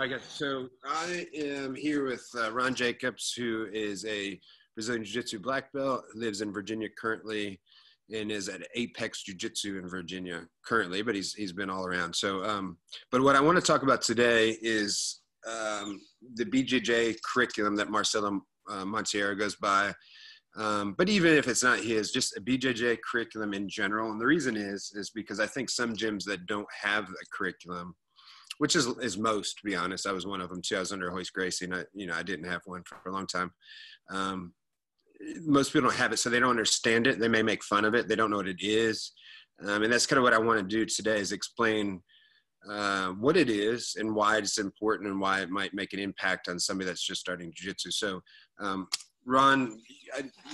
I guess so. I am here with Ron Jacobs, who is a Brazilian Jiu-Jitsu black belt, lives in Virginia currently, and is at Apex Jiu-Jitsu in Virginia currently, but he's been all around. So, but what I want to talk about today is the BJJ curriculum that Marcelo Monteiro goes by. But even if it's not his, just a BJJ curriculum in general. And the reason is because I think some gyms that don't have a curriculum, which is most, to be honest. I was one of them too. I was under Hoist Gracie, and I didn't have one for a long time. Most people don't have it, so they don't understand it. They may make fun of it. They don't know what it is. And that's kind of what I want to do today, is explain what it is and why it's important and why it might make an impact on somebody that's just starting jiu-jitsu. So, Ron,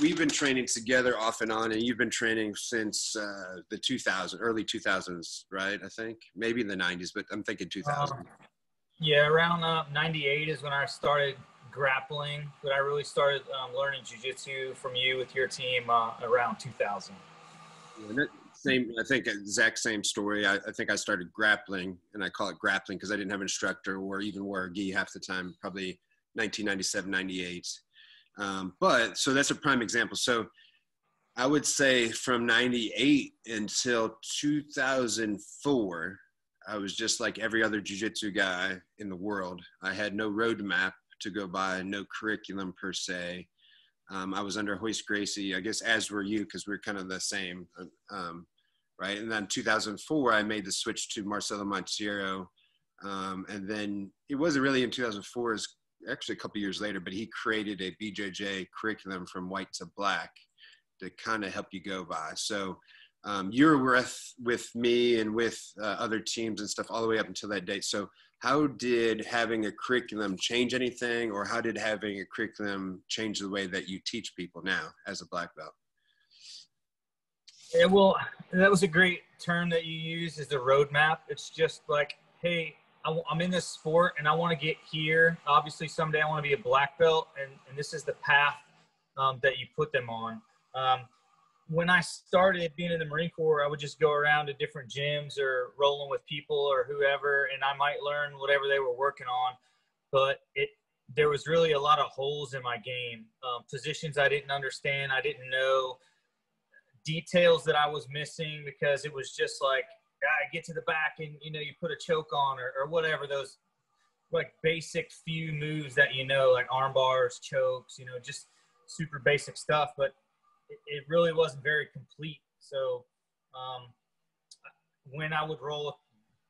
we've been training together off and on, and you've been training since the early 2000s, right? I think maybe in the 90s, but I'm thinking 2000. Yeah, around 98 is when I started grappling, but I really started learning jiu-jitsu from you with your team around 2000. Yeah, same, I think exact same story. I think I started grappling, and I call it grappling because I didn't have an instructor or even wear a gi half the time, probably 1997, 98. But so that's a prime example. So I would say from 98 until 2004, I was just like every other jiu-jitsu guy in the world. I had no roadmap to go by, no curriculum per se. I was under Hoist Gracie, I guess, as were you, because we're kind of the same, right? And then 2004, I made the switch to Marcelo Monteiro. And then it wasn't really in 2004, it's actually a couple years later, but he created a BJJ curriculum from white to black to kind of help you go by. So you were with me and with other teams and stuff all the way up until that date. So how did having a curriculum change anything, or how did having a curriculum change the way that you teach people now as a black belt? Yeah, well, that was a great term that you used, is the roadmap. It's just like, hey, I'm in this sport and I want to get here. Obviously, someday I want to be a black belt, and this is the path that you put them on. When I started being in the Marine Corps, I would just go around to different gyms or rolling with people or whoever, and I might learn whatever they were working on. But there was really a lot of holes in my game, positions I didn't understand. I didn't know details that I was missing, because it was just like, I get to the back and, you put a choke on or whatever, those like basic few moves that, like arm bars, chokes, just super basic stuff. But it really wasn't very complete. So when I would roll with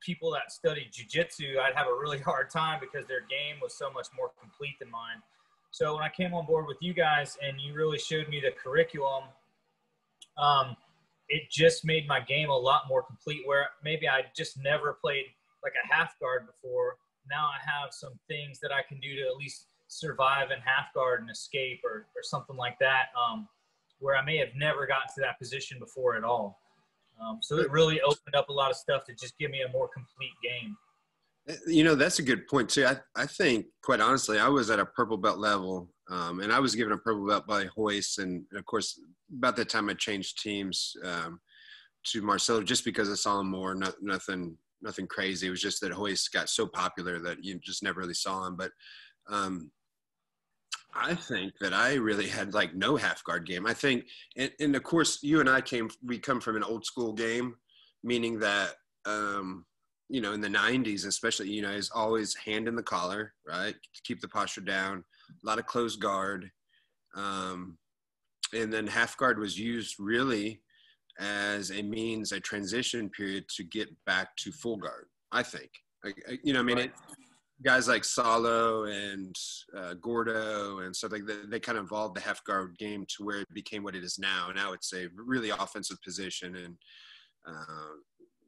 people that studied jiu-jitsu, I'd have a really hard time because their game was so much more complete than mine. So when I came on board with you guys and you really showed me the curriculum, it just made my game a lot more complete, where maybe I just never played like a half guard before. Now I have some things that I can do to at least survive in half guard and escape or something like that, where I may have never gotten to that position before at all. So it really opened up a lot of stuff to just give me a more complete game. That's a good point too. I think, quite honestly, I was at a purple belt level, and I was given a purple belt by Hoist. And of course, about that time I changed teams to Marcelo, just because I saw him more. Nothing crazy. It was just that Hoist got so popular that you just never really saw him. But I think that I really had like no half guard game. I think, and of course, you and I we come from an old school game, meaning that, in the 90s, especially, is always hand in the collar, right? To keep the posture down, a lot of closed guard. And then half guard was used really as a transition period to get back to full guard, I think. Guys like Salo and Gordo and stuff like that, they kind of evolved the half guard game to where it became what it is now. Now it's a really offensive position and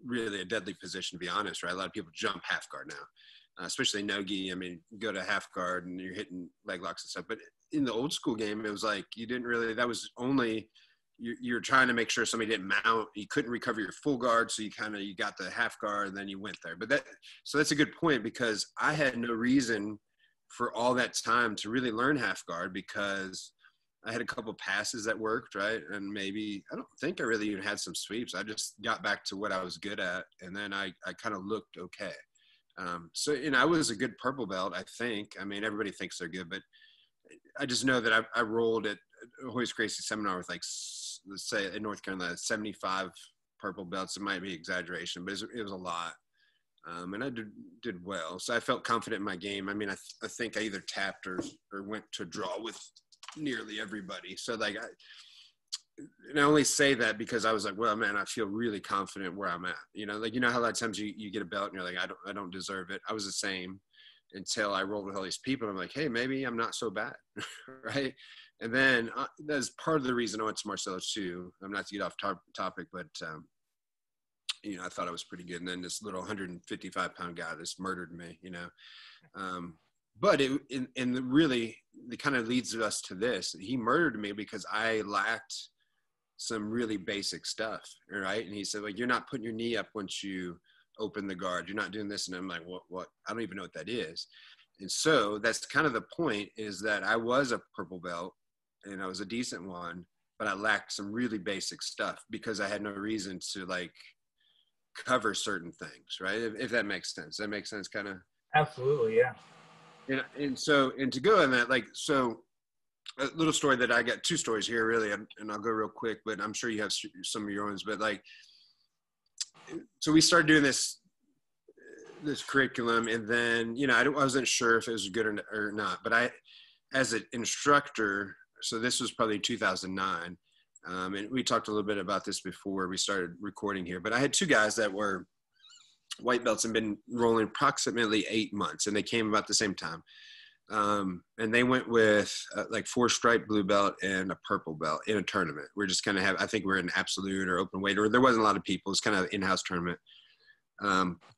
really a deadly position, to be honest, right? A lot of people jump half guard now, especially no-gi. Go to half guard and you're hitting leg locks and stuff. But in the old school game, it was like that was only – you're trying to make sure somebody didn't mount. You couldn't recover your full guard, so you got the half guard, and then you went there. But that's a good point, because I had no reason for all that time to really learn half guard, because I had a couple passes that worked, right? And maybe, I don't think I really even had some sweeps. I just got back to what I was good at, and then I kind of looked okay. So, I was a good purple belt, I think. I mean, everybody thinks they're good, but I just know that I rolled at Hoist Gracie seminar with, like, let's say in North Carolina, 75 purple belts. It might be exaggeration, but it was a lot. And I did well. So I felt confident in my game. I mean, I think I either tapped or went to draw with nearly everybody. So, like, and I only say that because I was like, well, man, I feel really confident where I'm at. Like, how a lot of times you get a belt and you're like, I don't deserve it. I was the same until I rolled with all these people. I'm like, hey, maybe I'm not so bad, right? And then that's part of the reason I went to Marcelo too. I'm not to get off topic, but I thought I was pretty good. And then this little 155-pound guy just murdered me, But really, it kind of leads us to this. He murdered me because I lacked some really basic stuff, right? And he said, like, you're not putting your knee up once you open the guard. You're not doing this. And I'm like, what? I don't even know what that is. And so that's kind of the point, is that I was a purple belt and I was a decent one, but I lacked some really basic stuff because I had no reason to, like, cover certain things, right? If that makes sense. That makes sense, kind of. Absolutely, yeah. And to go on that, like, so a little story that I got, two stories here really, and I'll go real quick, but I'm sure you have some of your own, but, like, so we started doing this curriculum, and then, I wasn't sure if it was good or not, but I, as an instructor, so this was probably 2009, and we talked a little bit about this before we started recording here, but I had two guys that were white belts and been rolling approximately 8 months, and they came about the same time. And they went with like 4-stripe blue belt and a purple belt in a tournament. We're just kind of I think we're in absolute or open weight, or there wasn't a lot of people. It's kind of an in-house tournament.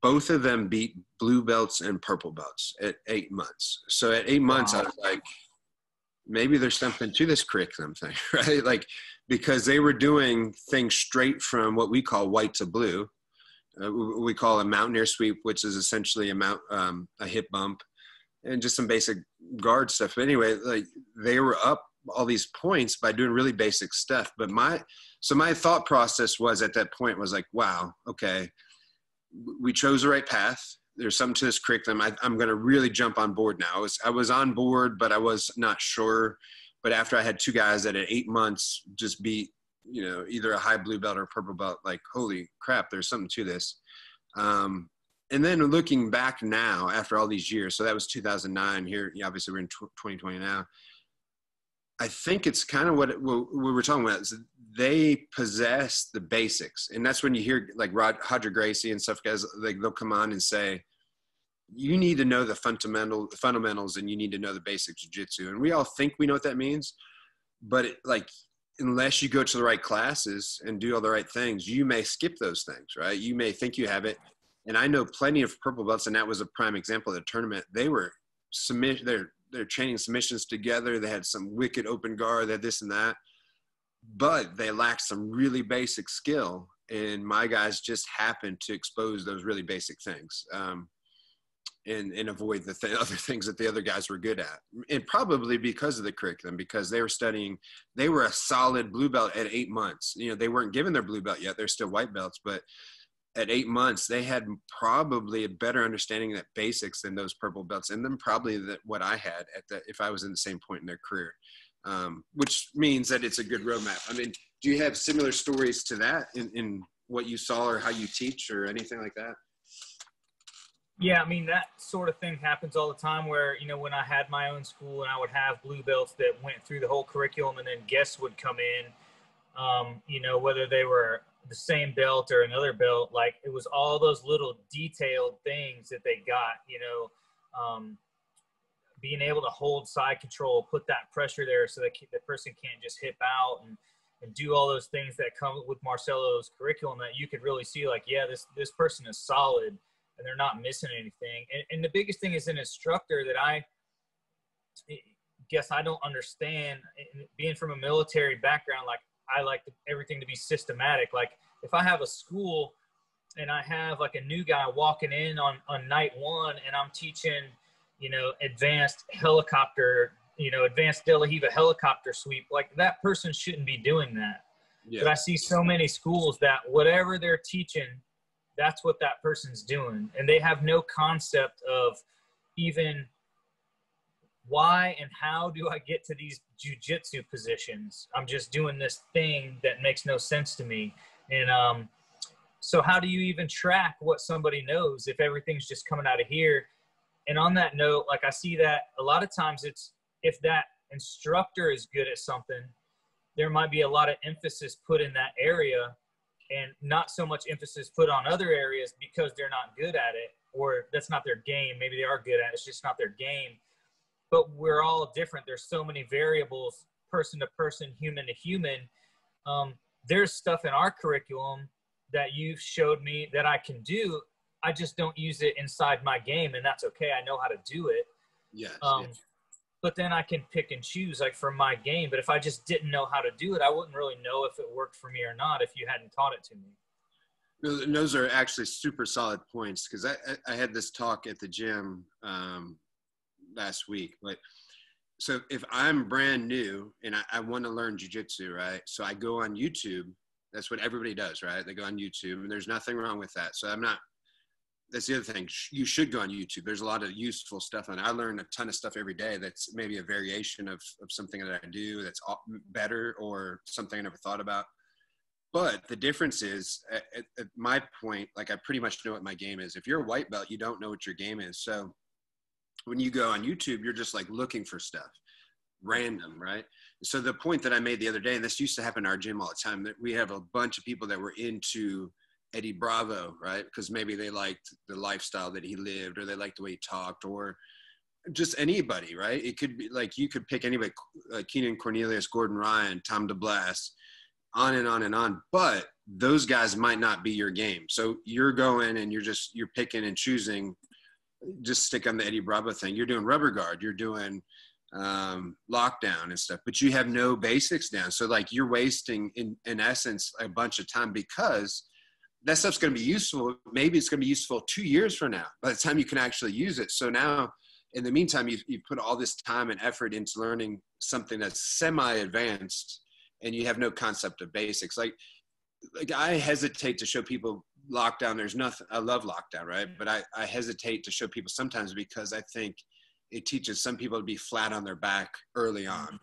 Both of them beat blue belts and purple belts at 8 months. So at 8 months, I was like, maybe there's something to this curriculum thing, right? Like, because they were doing things straight from what we call white to blue. We call a mountaineer sweep, which is essentially a hip bump, and just some basic guard stuff. But anyway, like, they were up all these points by doing really basic stuff. But my thought process was, at that point, was like, wow, okay, we chose the right path. There's something to this curriculum. I'm going to really jump on board now. I was on board, but I was not sure. But after I had two guys that at 8 months just beat, either a high blue belt or a purple belt, like, holy crap, there's something to this. And then looking back now, after all these years, so that was 2009. Here, obviously, we're in 2020 now. I think it's kind of what we were talking about. Is they possess the basics, and that's when you hear, like, Roger Gracie and stuff, guys, like, they'll come on and say, you need to know the fundamentals, and you need to know the basic jiu-jitsu. And we all think we know what that means, but unless you go to the right classes and do all the right things, you may skip those things, right? You may think you have it. And I know plenty of purple belts, and that was a prime example of the tournament. They were they're chaining submissions together. They had some wicked open guard, they had this and that, but they lacked some really basic skill. And my guys just happened to expose those really basic things, and avoid the other things that the other guys were good at. And probably because of the curriculum, because they were a solid blue belt at 8 months. They weren't given their blue belt yet. They're still white belts, but at 8 months, they had probably a better understanding of that basics than those purple belts, and then probably what I had if I was in the same point in their career, which means that it's a good roadmap. I mean, do you have similar stories to that in what you saw or how you teach or anything like that? Yeah, I mean, that sort of thing happens all the time where, when I had my own school and I would have blue belts that went through the whole curriculum, and then guests would come in, whether they were the same belt or another belt, like, it was all those little detailed things that they got, being able to hold side control, put that pressure there so that the person can't just hip out and do all those things that come with Marcelo's curriculum, that you could really see, like, yeah, this person is solid and they're not missing anything. And the biggest thing is an instructor that I guess I don't understand, being from a military background. Like, I like everything to be systematic. Like, if I have a school and I have, like, a new guy walking in on night one, and I'm teaching, advanced helicopter, advanced De La Riva helicopter sweep, like, that person shouldn't be doing that. Yeah. But I see so many schools that whatever they're teaching that's what that person's doing. And they have no concept of even why and how do I get to these jiu-jitsu positions? I'm just doing this thing that makes no sense to me. And so how do you even track what somebody knows if everything's just coming out of here? And on that note, like I see that a lot of times it's, if that instructor is good at something, there might be a lot of emphasis put in that area and not so much emphasis put on other areas because they're not good at it, or that's not their game. Maybe they are good at it, it's just not their game. But we're all different. There's so many variables, person to person, human to human. There's stuff in our curriculum that you've showed me that I can do. I just don't use it inside my game, and that's okay. I know how to do it. Yes. But then I can pick and choose, like, for my game. But if I just didn't know how to do it, I wouldn't really know if it worked for me or not if you hadn't taught it to me. And those are actually super solid points, because I had this talk at the gym last week. But so if I'm brand new and I want to learn jiu-jitsu, right? So I go on YouTube. That's what everybody does, right? They go on YouTube, and there's nothing wrong with that. So that's the other thing. You should go on YouTube. There's a lot of useful stuff on it. I learn a ton of stuff every day that's maybe a variation of something that I do that's better or something I never thought about. But the difference is, at my point, like, I pretty much know what my game is. If you're a white belt, you don't know what your game is. So when you go on YouTube, you're just like looking for stuff, random, right? So the point that I made the other day, and this used to happen in our gym all the time, that we have a bunch of people that were into Eddie Bravo, right? Because maybe they liked the lifestyle that he lived, or they liked the way he talked, or just anybody, right? It could be like, you could pick anybody, Keenan Cornelius, Gordon Ryan, Tom DeBlass, on and on and on. But those guys might not be your game. So you're going and you're picking and choosing. Just stick on the Eddie Bravo thing. You're doing rubber guard. You're doing lockdown and stuff, but you have no basics down. So like, you're wasting in essence a bunch of time, because that stuff's going to be useful. Maybe it's going to be useful 2 years from now, by the time you can actually use it. So now, in the meantime, you put all this time and effort into learning something that's semi-advanced, and you have no concept of basics. Like I hesitate to show people lockdown. There's nothing, I love lockdown, right? But I hesitate to show people sometimes, because I think it teaches some people to be flat on their back early on.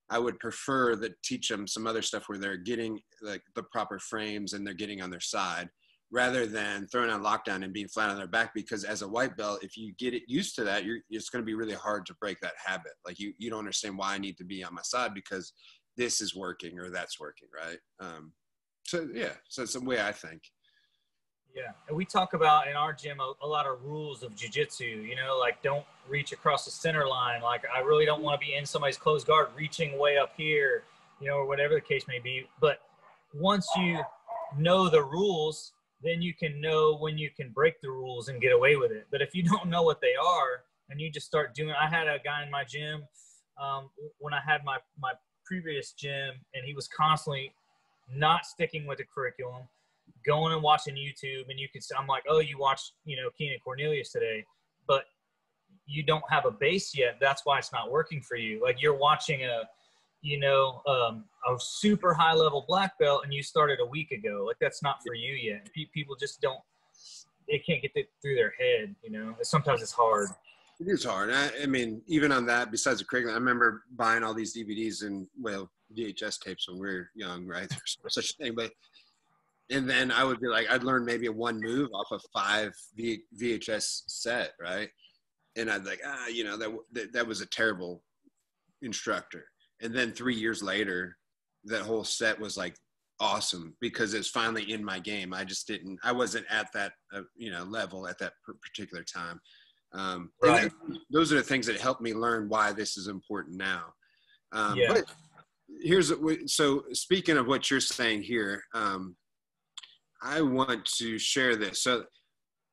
I would prefer that teach them some other stuff where they're getting like the proper frames and they're getting on their side, rather than throwing on lockdown and being flat on their back. Because as a white belt, if you get it used to that, it's going to be really hard to break that habit. Like you don't understand why I need to be on my side, because this is working or that's working, right? So it's the way I think. Yeah, and we talk about in our gym a lot of rules of jiu-jitsu, like don't reach across the center line. Like, I really don't want to be in somebody's closed guard reaching way up here, or whatever the case may be. But once you know the rules, then you can know when you can break the rules and get away with it. But if you don't know what they are and you just start doing, I had a guy in my gym when I had my previous gym, and he was constantly not sticking with the curriculum, going and watching YouTube. And you could say, I'm like, oh, you watched, Keenan Cornelius today, but you don't have a base yet. That's why it's not working for you. Like, you're watching a super high level black belt, and you started a week ago. Like, that's not for you yet. People just they can't get it through their head. Sometimes it's hard. It is hard. I mean, even on that, besides the curriculum, I remember buying all these DVDs and VHS tapes when we were young, right? There's no such thing, and then I would be like, I'd learn maybe one move off a 5 VHS set, right? And I'd like, that was a terrible instructor. And then 3 years later, that whole set was like awesome, because it's finally in my game. I wasn't at that, level at that particular time. Right. Those are the things that helped me learn why this is important now. Yeah. But so speaking of what you're saying here, I want to share this. So,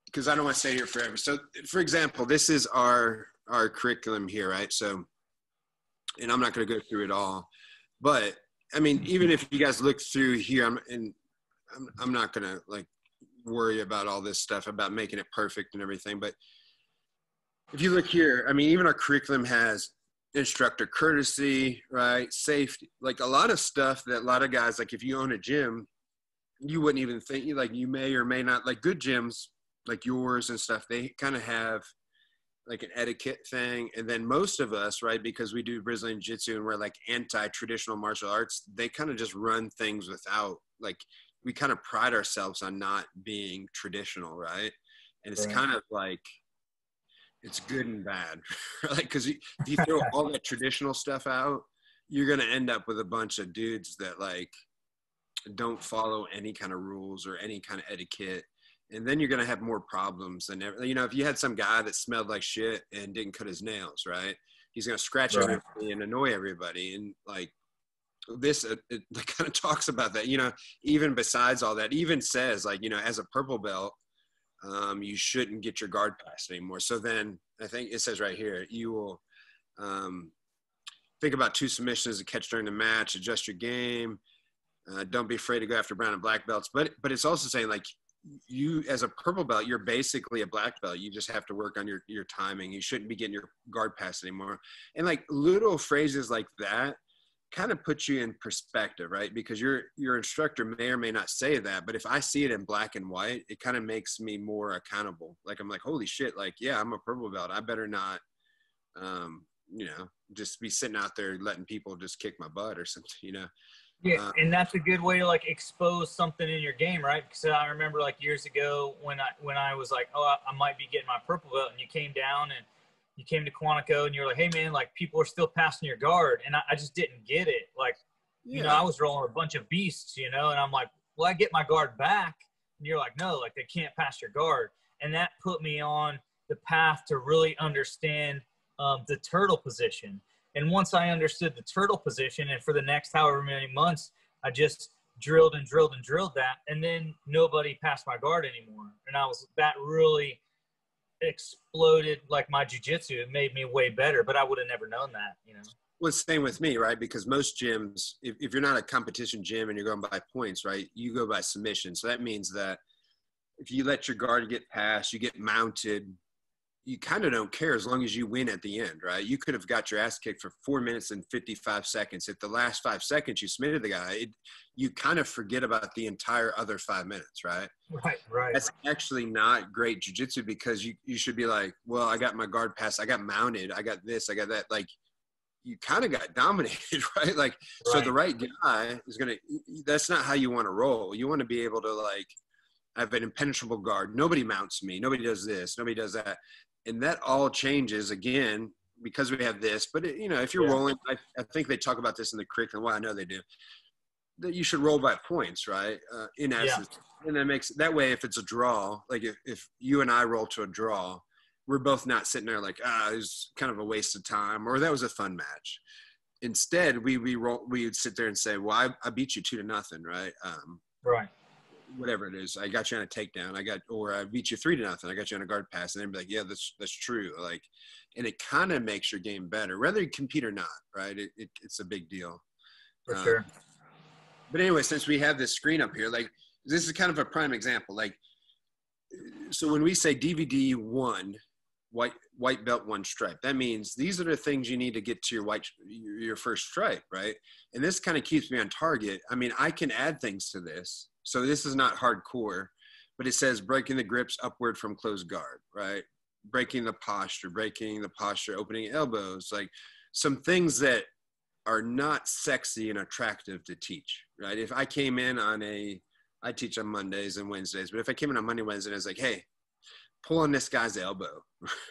because I don't want to stay here forever. So, for example, this is our curriculum here, right? So, and I'm not going to go through it all, but I mean, even if you guys look through here, I'm not going to like worry about all this stuff about making it perfect and everything. But if you look here, I mean, even our curriculum has instructor courtesy, right? Safety, like a lot of stuff that a lot of guys, like if you own a gym, you wouldn't even think, like, you may or may not, like good gyms like yours and stuff, they kind of have like an etiquette thing. And then most of us, right, because we do Brazilian Jiu-Jitsu and we're like anti-traditional martial arts, they kind of just run things without, like, we kind of pride ourselves on not being traditional, right? And it's kind of like, it's good and bad, like, because if you throw all that traditional stuff out, you're going to end up with a bunch of dudes that like don't follow any kind of rules or any kind of etiquette. And then you're going to have more problems than ever. You know, if you had some guy that smelled like shit and didn't cut his nails, right, he's going to scratch everybody and annoy everybody. And like this, it kind of talks about that, you know, even besides all that, even says like, you know, as a purple belt, you shouldn't get your guard passed anymore. So then I think it says right here, you will think about 2 submissions to catch during the match, adjust your game. Don't be afraid to go after brown and black belts. But it's also saying like, you as a purple belt, you're basically a black belt. You just have to work on your timing. You shouldn't be getting your guard passed anymore. And like little phrases like that kind of put you in perspective, right? Because your instructor may or may not say that, but if I see it in black and white, it kind of makes me more accountable. Like, I'm like, holy shit, like, yeah, I'm a purple belt. I better not, you know, just be sitting out there letting people just kick my butt or something, you know? Yeah, and that's a good way to like expose something in your game, right? Because I remember like years ago when I was like, oh, I might be getting my purple belt, and you came down and you came to Quantico and you were like, hey man, like people are still passing your guard, and I just didn't get it. Like, you know, I was rolling a bunch of beasts, you know, and I'm like, well, I get my guard back, and you're like, no, like they can't pass your guard, and that put me on the path to really understand the turtle position. And once I understood the turtle position, and for the next however many months, I just drilled and drilled and drilled that, and then nobody passed my guard anymore. And that really exploded like my jiu-jitsu. It made me way better, but I would have never known that, you know. Well, it's the same with me, right? Because most gyms, if you're not a competition gym and you're going by points, right, you go by submission. So that means that if you let your guard get passed, you get mounted, you kind of don't care as long as you win at the end, right? You could have got your ass kicked for 4 minutes and 55 seconds. If the last 5 seconds you submitted the guy, you kind of forget about the entire other 5 minutes, right? Right. That's actually not great jiu-jitsu, because you should be like, well, I got my guard passed, I got mounted, I got this, I got that. Like, you kind of got dominated, right? Like, so the right guy is going to, that's not how you want to roll. You want to be able to like, I have an impenetrable guard. Nobody mounts me. Nobody does this. Nobody does that. And that all changes again because we have this. But, you know, if you're rolling, I think they talk about this in the curriculum. Well, I know they do. That you should roll by points, right? In essence. And that makes that way, if it's a draw, like if you and I roll to a draw, we're both not sitting there like, it was kind of a waste of time, or that was a fun match. Instead, we would sit there and say, well, I beat you 2-0, right? Right. Whatever it is, I got you on a takedown. Or I beat you 3-0. I got you on a guard pass, and they'd be like, yeah, that's true. Like, and it kind of makes your game better, whether you compete or not, right? It's a big deal. For sure. But anyway, since we have this screen up here, like, this is kind of a prime example. Like, so when we say DVD 1, white belt 1 stripe, that means these are the things you need to get to your first stripe, right? And this kind of keeps me on target. I mean, I can add things to this. So this is not hardcore, but it says breaking the grips upward from closed guard, right? Breaking the posture, opening elbows, like some things that are not sexy and attractive to teach, right? If I came in I teach on Mondays and Wednesdays, but if I came in on Monday, Wednesday, and I was like, hey, pull on this guy's elbow,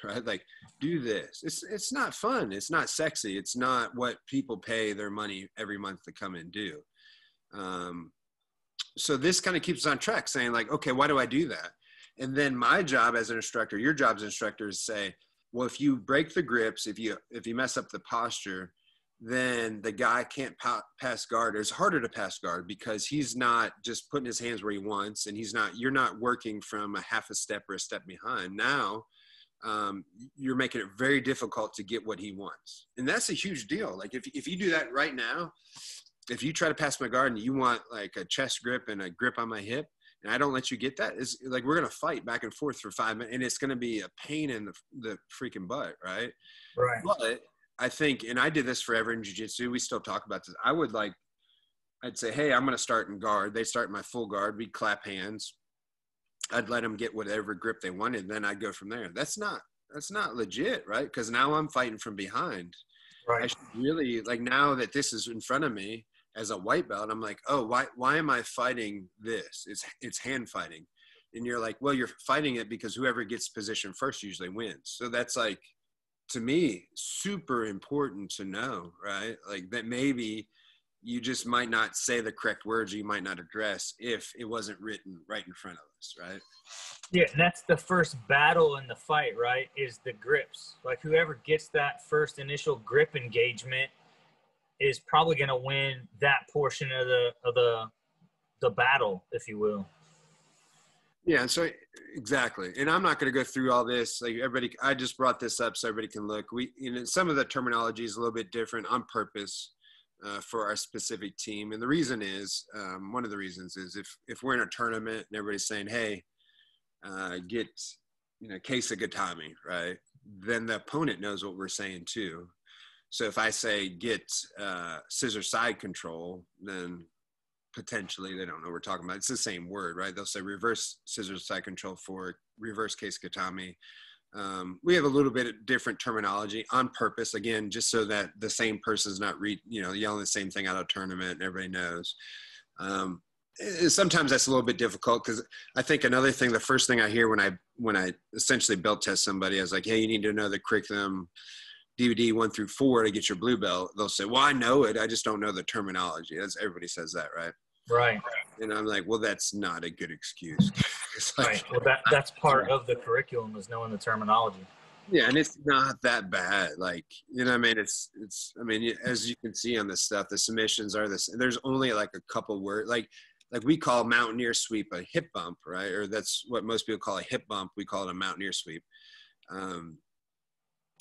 right? Like, do this. It's not fun. It's not sexy. It's not what people pay their money every month to come and do. So this kind of keeps us on track, saying like, okay, why do I do that? And then my job as an instructor, your job as an instructor, is say, well, if you break the grips, if you mess up the posture, then the guy can't pass guard. It's harder to pass guard because he's not just putting his hands where he wants, and you're not working from a half a step or a step behind. Now, you're making it very difficult to get what he wants. And that's a huge deal. Like if you do that right now, if you try to pass my guard and you want like a chest grip and a grip on my hip, and I don't let you get that, it's like we're going to fight back and forth for 5 minutes, and it's going to be a pain in the freaking butt, right? Right. But I think, and I did this forever in jiu-jitsu, we still talk about this, I would like I'd say, hey, I'm going to start in guard. They start in my full guard. We'd clap hands. I'd let them get whatever grip they wanted. And then I'd go from there. That's not legit, right? Because now I'm fighting from behind. Right. I should really, like, now that this is in front of me as a white belt, I'm like, oh, why am I fighting this? It's hand fighting. And you're like, well, you're fighting it because whoever gets position first usually wins. So that's, like, to me, super important to know, right? Like, that maybe you just might not say the correct words, or you might not address if it wasn't written right in front of us, right? Yeah, and that's the first battle in the fight, right? Is the grips. Like, whoever gets that first initial grip engagement is probably going to win that portion of the battle, if you will. Yeah, so exactly. And I'm not going to go through all this. Like, everybody, I just brought this up so everybody can look. Some of the terminology is a little bit different on purpose for our specific team. And the reason is, one of the reasons is if we're in a tournament and everybody's saying, hey, get, case of Gatami, right? Then the opponent knows what we're saying too. So if I say get scissor side control, then potentially they don't know what we're talking about. It's the same word, right? They'll say reverse scissor side control for reverse case Gatami. We have a little bit of different terminology on purpose, again, just so that the same person's not yelling the same thing out of a tournament and everybody knows. Sometimes that's a little bit difficult, because I think another thing, the first thing I hear when I essentially belt test somebody, I was like, hey, you need to know the curriculum DVD 1 through 4 to get your blue belt. They'll say, well, I know it, I just don't know the terminology. Everybody says that, right? Right. And I'm like, well, that's not a good excuse. Right. Well, that's part of the curriculum, is knowing the terminology. Yeah, and it's not that bad. Like, I mean, it's as you can see on this stuff, the submissions are this. There's only like a couple words, like we call mountaineer sweep a hip bump, right? Or that's what most people call a hip bump. We call it a mountaineer sweep.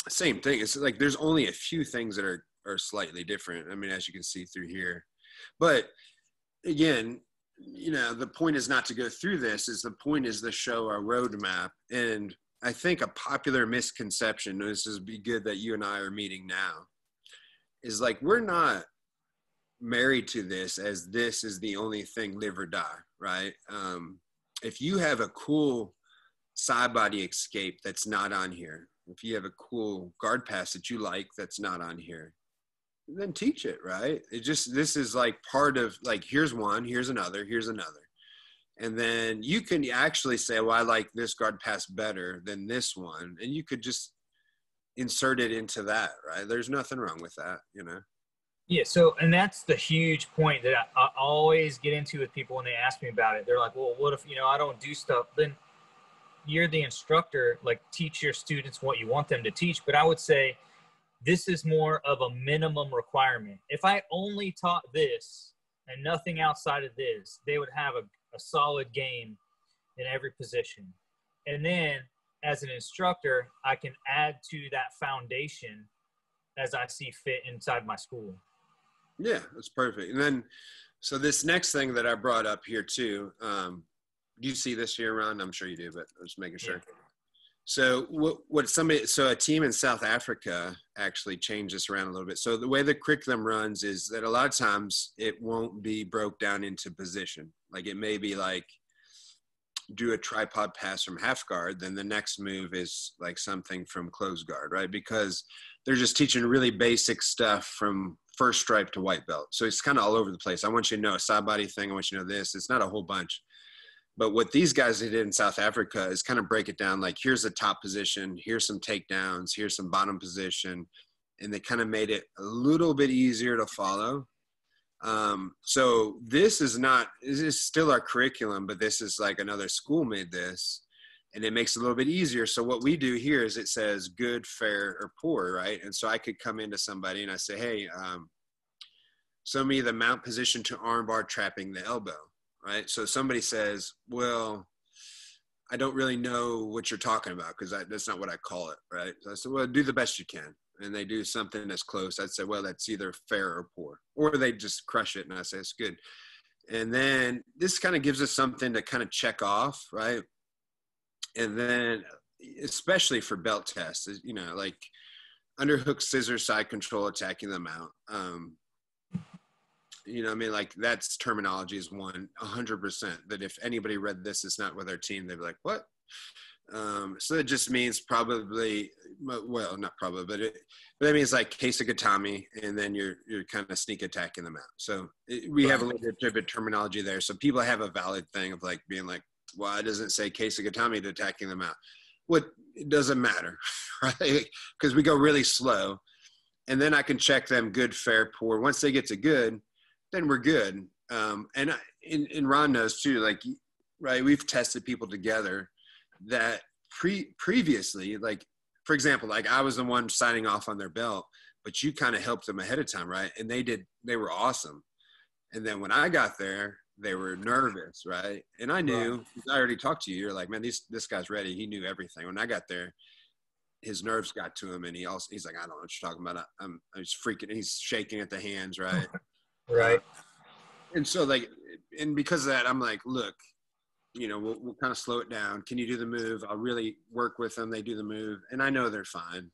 Same thing. It's like there's only a few things that are slightly different. I mean, as you can see through here, but again, the point is not to go through this. The point is to show our roadmap. And I think a popular misconception, this is be good that you and I are meeting now, is like, we're not married to this as this is the only thing, live or die, right? If you have a cool side body escape that's not on here, if you have a cool guard pass that you like that's not on here, then teach it, right? This is like part of, like, here's one, here's another. And then you can actually say, well, I like this guard pass better than this one. And you could just insert it into that, right? There's nothing wrong with that, Yeah. So, and that's the huge point that I always get into with people when they ask me about it. They're like, well, what if, I don't do stuff? Then you're the instructor, like, teach your students what you want them to teach. But I would say this is more of a minimum requirement. If I only taught this and nothing outside of this, they would have a solid game in every position. And then as an instructor, I can add to that foundation as I see fit inside my school. Yeah, that's perfect. And then, so this next thing that I brought up here too, do you see this here, Ron? I'm sure you do, but I'm just making sure. Yeah. So so a team in South Africa actually changed this around a little bit. So the way the curriculum runs is that a lot of times it won't be broke down into position. Like, it may be like, do a tripod pass from half guard, then the next move is like something from closed guard, right? Because they're just teaching really basic stuff from first stripe to white belt. So it's kind of all over the place. I want you to know a side body thing. I want you to know this. It's not a whole bunch. But what these guys did in South Africa is kind of break it down. Like, here's the top position, here's some takedowns, here's some bottom position. And they kind of made it a little bit easier to follow. So this is still our curriculum, but this is like another school made this, and it makes it a little bit easier. So what we do here is it says good, fair, or poor, right? And so I could come into somebody and I say, hey, show me the mount position to armbar trapping the elbow, right? So somebody says, well, I don't really know what you're talking about, because that's not what I call it, right? So I said, well, do the best you can. And they do something that's close. I'd say, well, that's either fair or poor. Or they just crush it, and I say, it's good. And then this kind of gives us something to kind of check off, right? And then, especially for belt tests, like underhook, scissor, side control, attacking the mount. You know what I mean? Like that's terminology is 100%, that if anybody read this, it's not with our team, they'd be like, what? So it just means probably, well, not probably, but that means like Kesagatami, and then you're kind of sneak attacking them out. So we have a little bit of terminology there. So people have a valid thing of like being like, why doesn't it say Kesagatami to attacking them out? What, it doesn't matter, right? Because we go really slow, and then I can check them good, fair, poor. Once they get to good, then we're good. And Ron knows too, like, right, we've tested people together that previously, like, for example, like I was the one signing off on their belt, but you kind of helped them ahead of time, right? And they were awesome. And then when I got there, they were nervous, right? And I knew, I already talked to you, you're like, man, this guy's ready. He knew everything. When I got there, his nerves got to him, and he's like, I don't know what you're talking about. I'm just freaking, he's shaking at the hands, right? Right. And so like, and because of that, I'm like, look, you know, we'll kind of slow it down. Can you do the move? I'll really work with them. They do the move, and I know they're fine.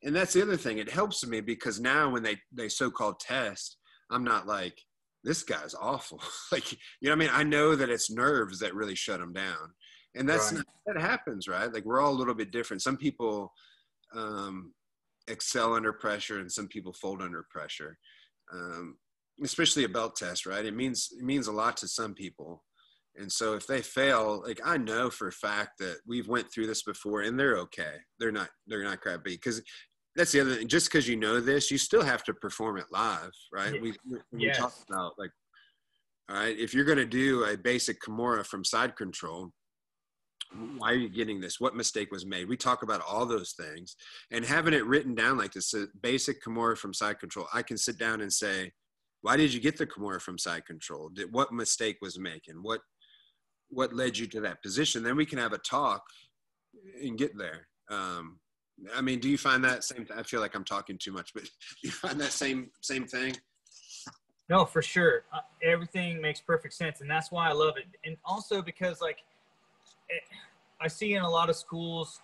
And that's the other thing. It helps me because now when they so-called test, I'm not like, this guy's awful. Like, you know what I mean? I know that it's nerves that really shut them down. And that happens, right? Like we're all a little bit different. Some people excel under pressure, and some people fold under pressure. Especially a belt test, right? It means a lot to some people. And so if they fail, like I know for a fact that we've went through this before, and they're okay. They're not crappy, because that's the other thing. Just because you know this, you still have to perform it live, right? Yeah. We talked about, like, all right, if you're going to do a basic Kimura from side control, why are you getting this? What mistake was made? We talk about all those things, and having it written down like this, basic Kimura from side control, I can sit down and say, why did you get the Kimura from side control? What mistake was making? What led you to that position? Then we can have a talk and get there. I mean, do you find that same? I feel like I'm talking too much, but do you find that same thing? No, for sure. Everything makes perfect sense, and that's why I love it. And also because, like, I see in a lot of schools,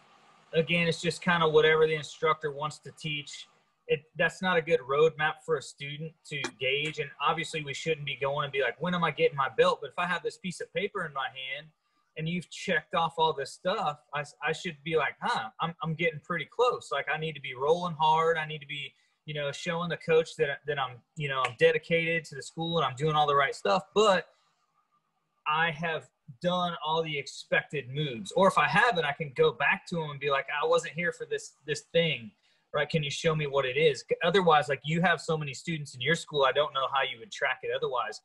again, it's just kind of whatever the instructor wants to teach. That's not a good roadmap for a student to gauge. And obviously we shouldn't be going and be like, when am I getting my belt? But if I have this piece of paper in my hand and you've checked off all this stuff, I should be like, I'm getting pretty close. Like I need to be rolling hard. I need to be, you know, showing the coach that I'm, you know, I'm dedicated to the school and I'm doing all the right stuff, but I have done all the expected moves. Or if I haven't, I can go back to them and be like, I wasn't here for this thing. Right? Can you show me what it is? Otherwise, like you have so many students in your school, I don't know how you would track it otherwise.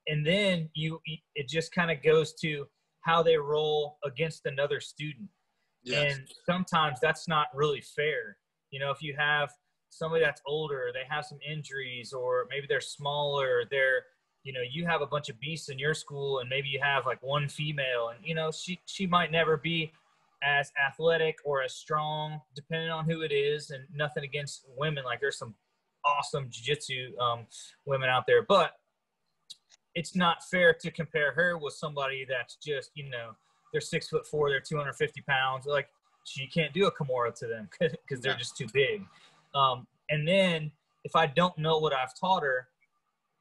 And then it just kind of goes to how they roll against another student. Yes. And sometimes that's not really fair. You know, if you have somebody that's older, they have some injuries, or maybe they're smaller, you know, you have a bunch of beasts in your school, and maybe you have like one female, and, you know, she might never be as athletic or as strong, depending on who it is. And nothing against women, like there's some awesome jiu-jitsu women out there, but it's not fair to compare her with somebody that's just, you know, they're 6'4", they're 250 pounds. Like she can't do a Kimura to them because they're just too big. And then if I don't know what I've taught her,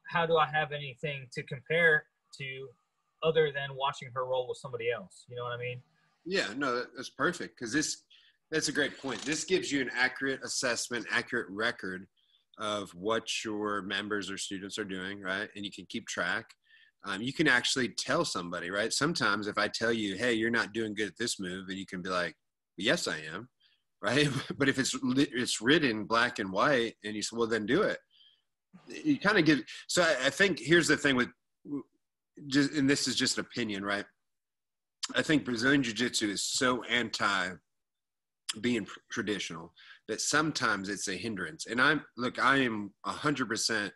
how do I have anything to compare to other than watching her roll with somebody else? You know what I mean? Yeah, no, that's perfect, because that's a great point. This gives you an accurate assessment, accurate record of what your members or students are doing, right? And you can keep track. You can actually tell somebody, right? Sometimes if I tell you, hey, you're not doing good at this move, and you can be like, yes, I am, right? But if it's written black and white, and you say, well, then do it. You kind of give. So I think here's the thing with, and this is just an opinion, right? I think Brazilian Jiu-Jitsu is so anti being traditional that sometimes it's a hindrance. And I am 100%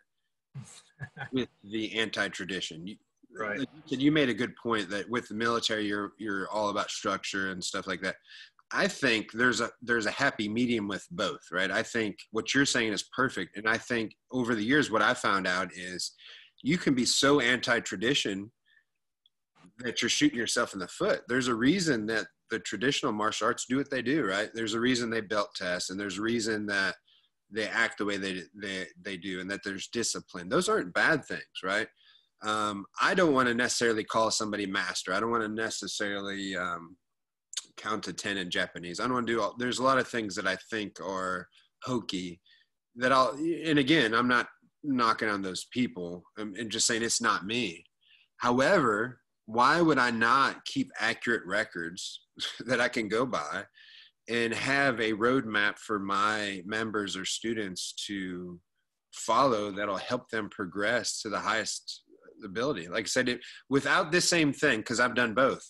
with the anti-tradition. Right. You made a good point that with the military, you're all about structure and stuff like that. I think there's a happy medium with both, right? I think what you're saying is perfect. And I think over the years, what I found out is you can be so anti-tradition that you're shooting yourself in the foot. There's a reason that the traditional martial arts do what they do, right? There's a reason they belt test, and there's a reason that they act the way they do, and that there's discipline. Those aren't bad things, right? I don't want to necessarily call somebody master. I don't want to necessarily count to 10 in Japanese. I don't want to do there's a lot of things that I think are hokey that and again, I'm not knocking on those people and just saying it's not me. However, why would I not keep accurate records that I can go by and have a roadmap for my members or students to follow that'll help them progress to the highest ability? Like I said, without this same thing, because I've done both.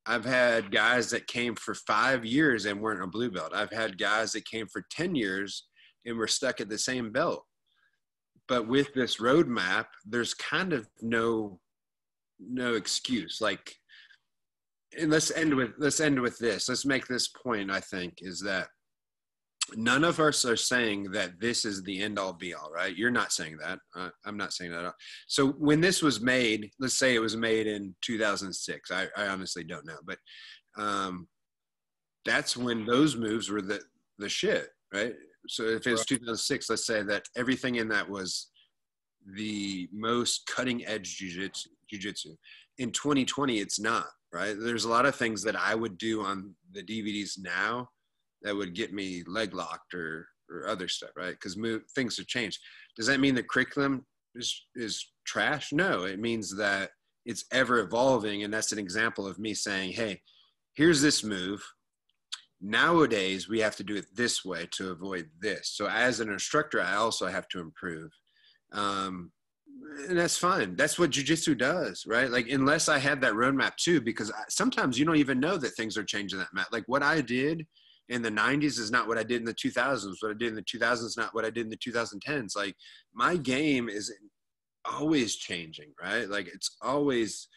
I've had guys that came for 5 years and weren't a blue belt. I've had guys that came for 10 years and were stuck at the same belt. But with this roadmap, there's kind of no excuse. Like, and let's end with this. Let's make this point, I think, is that none of us are saying that this is the end all be all, right? You're not saying that. I'm not saying that. So when this was made, let's say it was made in 2006. I honestly don't know, but that's when those moves were the shit, right? So if it's 2006, let's say that everything in that was the most cutting edge jiu-jitsu. In 2020, it's not, right? There's a lot of things that I would do on the DVDs now that would get me leg locked or other stuff, right? Because things have changed. Does that mean the curriculum is trash? No, it means that it's ever evolving. And that's an example of me saying, hey, here's this move. Nowadays, we have to do it this way to avoid this. So as an instructor, I also have to improve. And that's fine. That's what jiu-jitsu does, right? Like, unless I had that roadmap too, because sometimes you don't even know that things are changing that mat. Like what I did in the 90s is not what I did in the 2000s. What I did in the 2000s is not what I did in the 2010s. Like, my game is always changing, right? Like, it's always,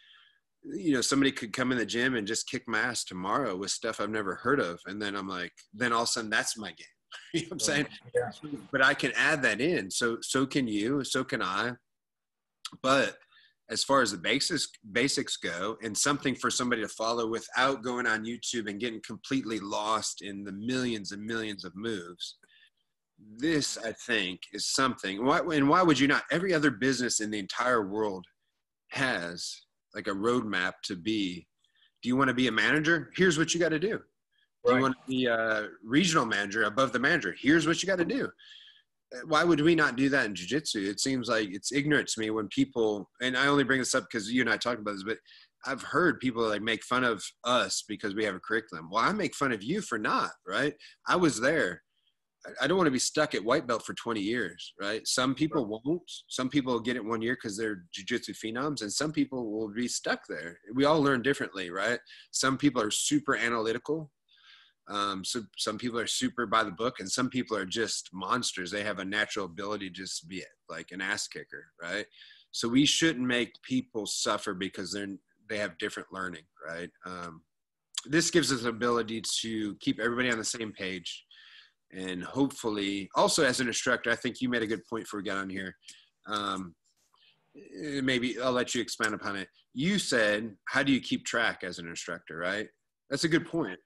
somebody could come in the gym and just kick my ass tomorrow with stuff I've never heard of. And then I'm like, then all of a sudden that's my game. You know what I'm saying? Yeah. But I can add that in. So can you, so can I. But as far as the basics go, and something for somebody to follow without going on YouTube and getting completely lost in the millions and millions of moves, this, I think, is something. Why would you not? Every other business in the entire world has like a roadmap to be. Do you want to be a manager? Here's what you got to do. Do you want to be a regional manager above the manager? Here's what you got to do. Why would we not do that in jiu-jitsu? It seems like it's ignorant to me when people, and I only bring this up because you and I talked about this, but I've heard people like make fun of us because we have a curriculum. Well, I make fun of you for not, right? I was there. I don't want to be stuck at white belt for 20 years, right? Some people won't. Some people will get it 1 year because they're jiu-jitsu phenoms, and some people will be stuck there. We all learn differently, right? Some people are super analytical. So some people are super by the book, and some people are just monsters. They have a natural ability to just be like an ass kicker, right? So we shouldn't make people suffer because they have different learning, right? This gives us the ability to keep everybody on the same page, and hopefully, also as an instructor, I think you made a good point before we got on here. Maybe I'll let you expand upon it. You said, how do you keep track as an instructor, right? That's a good point.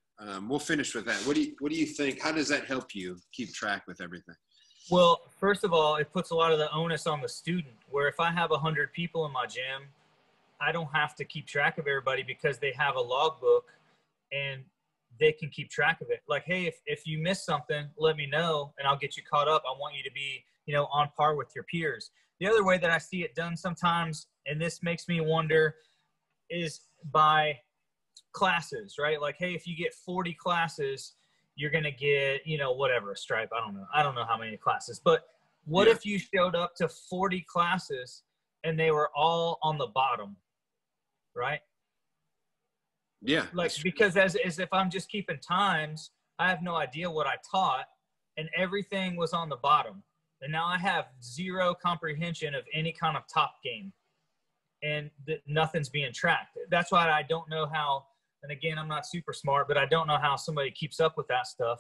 We'll finish with that. What do you think? How does that help you keep track with everything? Well, first of all, it puts a lot of the onus on the student, where if I have 100 people in my gym, I don't have to keep track of everybody because they have a logbook and they can keep track of it. Like, hey, if you miss something, let me know and I'll get you caught up. I want you to be, on par with your peers. The other way that I see it done sometimes, and this makes me wonder, is by classes, right? Like, hey, if you get 40 classes, you're going to get, whatever, a stripe. I don't know how many classes, but what if you showed up to 40 classes and they were all on the bottom, right? Yeah. Like, because as if I'm just keeping times, I have no idea what I taught and everything was on the bottom. And now I have zero comprehension of any kind of top game and nothing's being tracked. That's why I don't know how. And again, I'm not super smart, but I don't know how somebody keeps up with that stuff.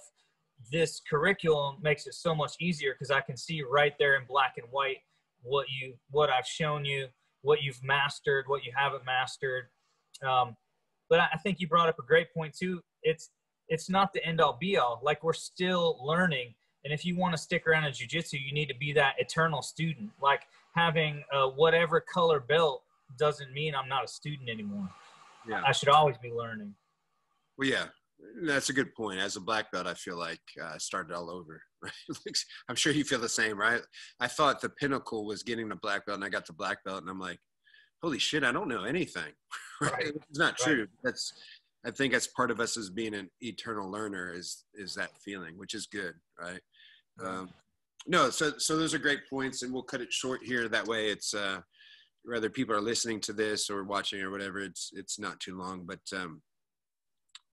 This curriculum makes it so much easier because I can see right there in black and white what I've shown you, what you've mastered, what you haven't mastered. But I think you brought up a great point too. It's not the end all be all. Like, we're still learning. And if you want to stick around in jiu-jitsu, you need to be that eternal student. Like having a whatever color belt doesn't mean I'm not a student anymore. Yeah. I should always be learning. Well, yeah, that's a good point. As a black belt, I feel like I started all over. Right? I'm sure you feel the same, right? I thought the pinnacle was getting the black belt, and I got the black belt, and I'm like, holy shit, I don't know anything. Right? It's not true. Right. I think that's part of us as being an eternal learner is that feeling, which is good, right? No, so those are great points, and we'll cut it short here. That way, it's whether people are listening to this or watching or whatever, it's not too long. But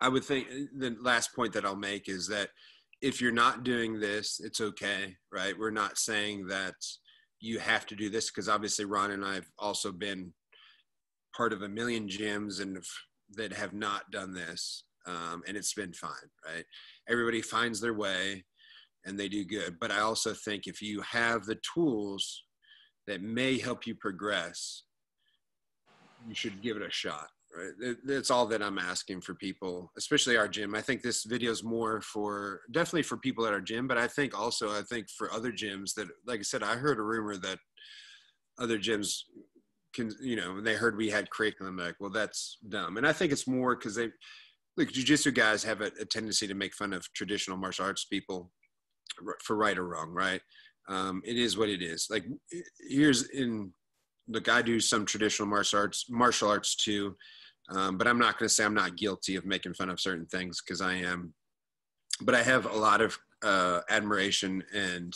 I would think the last point that I'll make is that if you're not doing this, it's okay, right? We're not saying that you have to do this, because obviously Ron and I have also been part of a million gyms and that have not done this, and it's been fine, right? Everybody finds their way and they do good. But I also think if you have the tools that may help you progress, you should give it a shot, right? That's all that I'm asking for people, especially our gym. I think this video is more for, definitely for people at our gym, but I think for other gyms that, like I said, I heard a rumor that other gyms can, they heard we had curriculum, like, well, that's dumb. And I think it's more because jiu-jitsu guys have a tendency to make fun of traditional martial arts people for right or wrong, right? It is what it is. Like, look, I do some traditional martial arts too, but I'm not going to say I'm not guilty of making fun of certain things, because I am. But I have a lot of admiration, and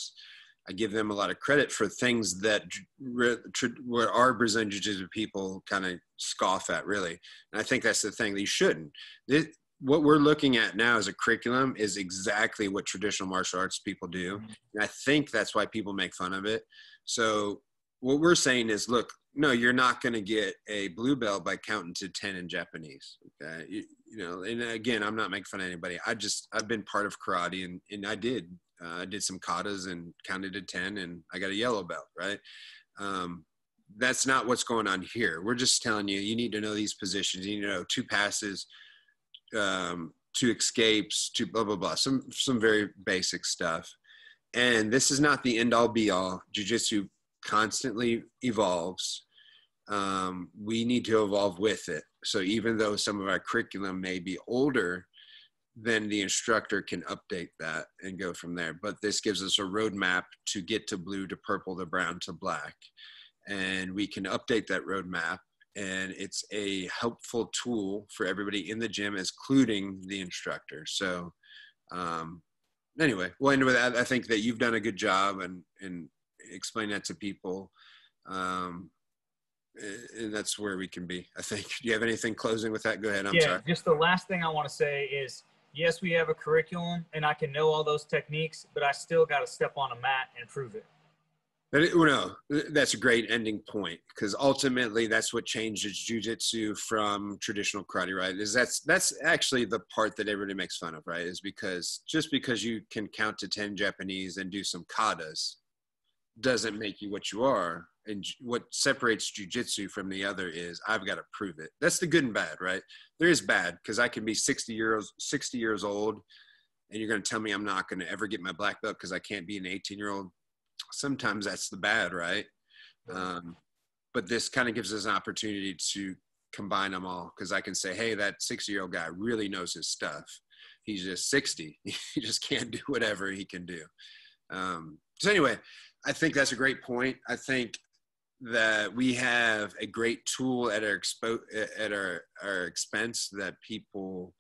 I give them a lot of credit for things that where our Brazilian Jiu-Jitsu people kind of scoff at, really. And I think that's the thing that you shouldn't. What we're looking at now as a curriculum is exactly what traditional martial arts people do. And I think that's why people make fun of it. So what we're saying is, look, no, you're not going to get a blue belt by counting to 10 in Japanese. Okay. And again, I'm not making fun of anybody. I've been part of karate, and I did some katas and counted to 10, and I got a yellow belt, right? That's not what's going on here. We're just telling you, you need to know these positions. You need to know 2 passes, 2 escapes, 2 blah, blah, blah. Some very basic stuff. And this is not the end all be all. Jiu-jitsu constantly evolves. We need to evolve with it. So even though some of our curriculum may be older, then the instructor can update that and go from there. But this gives us a roadmap to get to blue, to purple, to brown, to black. And we can update that roadmap. And it's a helpful tool for everybody in the gym, including the instructor. So anyway, we'll end with that. I think that you've done a good job and explain that to people. And that's where we can be, I think. Do you have anything closing with that? Go ahead. I'm sorry. Just the last thing I want to say is, yes, we have a curriculum and I can know all those techniques, but I still got to step on a mat and prove it. No, that's a great ending point, because ultimately that's what changes jiu-jitsu from traditional karate, right? That's actually the part that everybody makes fun of, right? Is because just because you can count to 10 Japanese and do some katas doesn't make you what you are. And what separates jiu-jitsu from the other is I've got to prove it. That's the good and bad, right? There is bad, because I can be 60 years old, and you're going to tell me I'm not going to ever get my black belt because I can't be an 18-year-old. Sometimes that's the bad, right? But this kind of gives us an opportunity to combine them all, because I can say, hey, that 60-year-old guy really knows his stuff. He's just 60. He just can't do whatever he can do. So anyway, I think that's a great point. I think that we have a great tool at our expense that people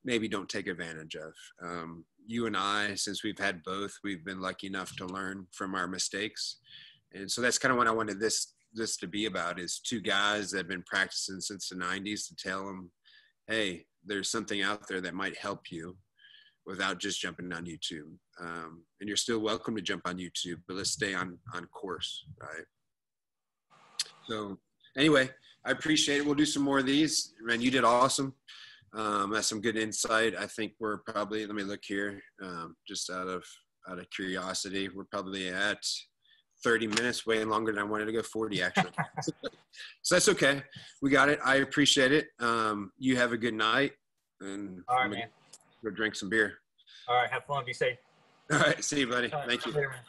maybe don't take advantage of. You and I, since we've had both, we've been lucky enough to learn from our mistakes. And so that's kind of what I wanted this to be about, is 2 guys that have been practicing since the 90s to tell them, hey, there's something out there that might help you without just jumping on YouTube. And you're still welcome to jump on YouTube, but let's stay on course, right? So anyway, I appreciate it. We'll do some more of these. Man, you did awesome. That's some good insight. I think we're probably, let me look here, just out of curiosity, we're probably at 30 minutes, way longer than I wanted to go, 40 actually. So that's okay. We got it. I appreciate it. You have a good night. And all right, man. Go drink some beer. All right. Have fun. Be safe. All right. See you, buddy. All right, Thank you. later, man.